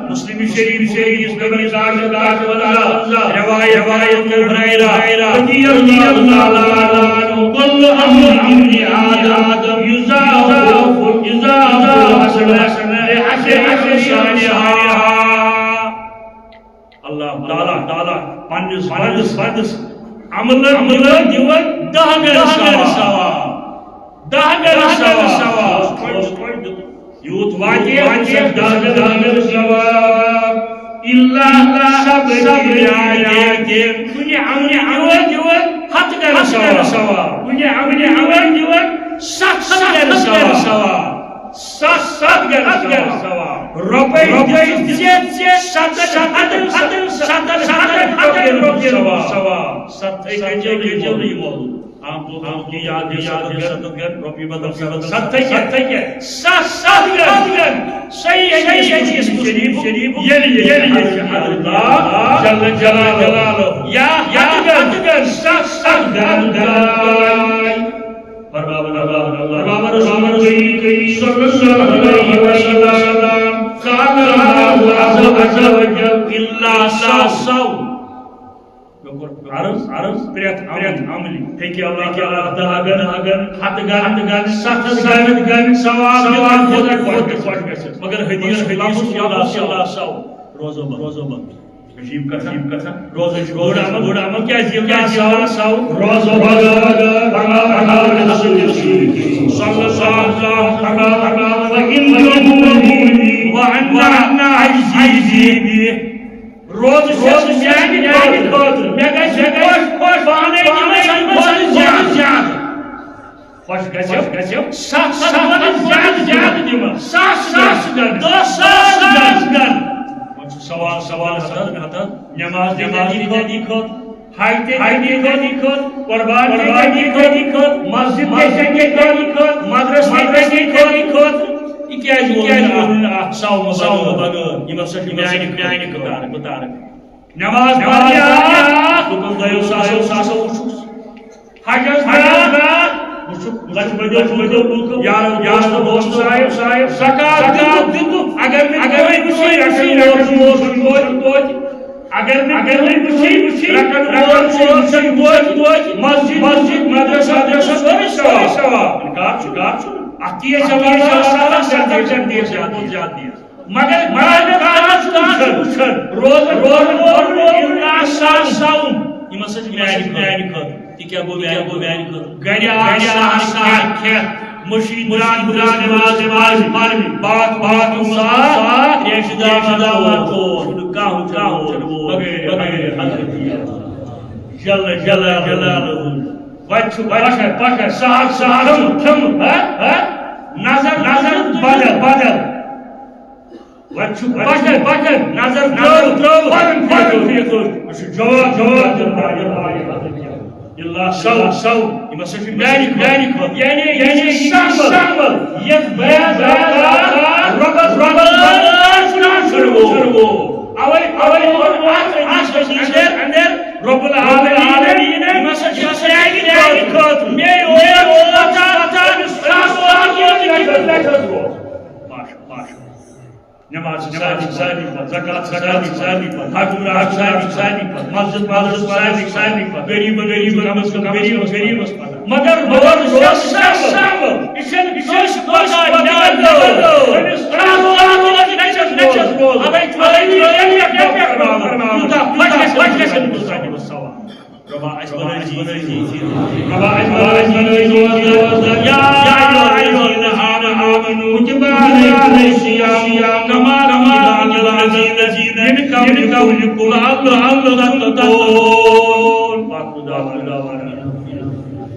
مسلم شریف نمبر 51 روایت ہریرہ رضی اللہ عنہ کل امر آدم یضاعف عشر صالحہ اللہ تعالی پنس عمل دیوان 10 ثواب یوت واجی 10 ثواب اللہ صبر آیاتین کنی عمل دیوان 7 ثواب کنی عمل دیوان 7 ثواب 7 ثواب روپے ثواب 7 نہیں موضوع ہم کی یاد روپی بدل ست صحیح شریف جل جلالہ یا عرض پریت عملی تھیکی اللہ دہگن ہتگن ستگن سوال مگر حدیث اللہ سو روزو بند عجیب کتھا روزو گوڑ عمل کیا سو روزو بند صلی اللہ علیہ روز میانہ خاطر مے گژھِ خوش پانے زیادٕ خوش گژھِو زیادٕ دِمہٕ ساس سوال نماز دِی خٲطرٕ حج دِی خٲطرٕ قربان دِی خٲطرٕ مسجد دِی خٲطرٕ مدرسہ دِی خٲطرٕ یہ کیا سو بغیر یہ مسئلہ میانہ مطابق نماز حکم دیو ساسو حجز یار دوست صاحب زکات دِتو اگر اگر مسجد مدرسہ مگر روز یہ مسئلہ میانہ خاطر یہ کیا گو میانہ خاطر گھر مشید بلان نماز پڑھنی بات ریشہ دار جل پکر سہل نظر بدل پکر نظر اللہ سو یہ مسئلہ میانہ خاطر یعنی شامل یہ بیان رب العالمین نماز زکات مسجد غریب مگر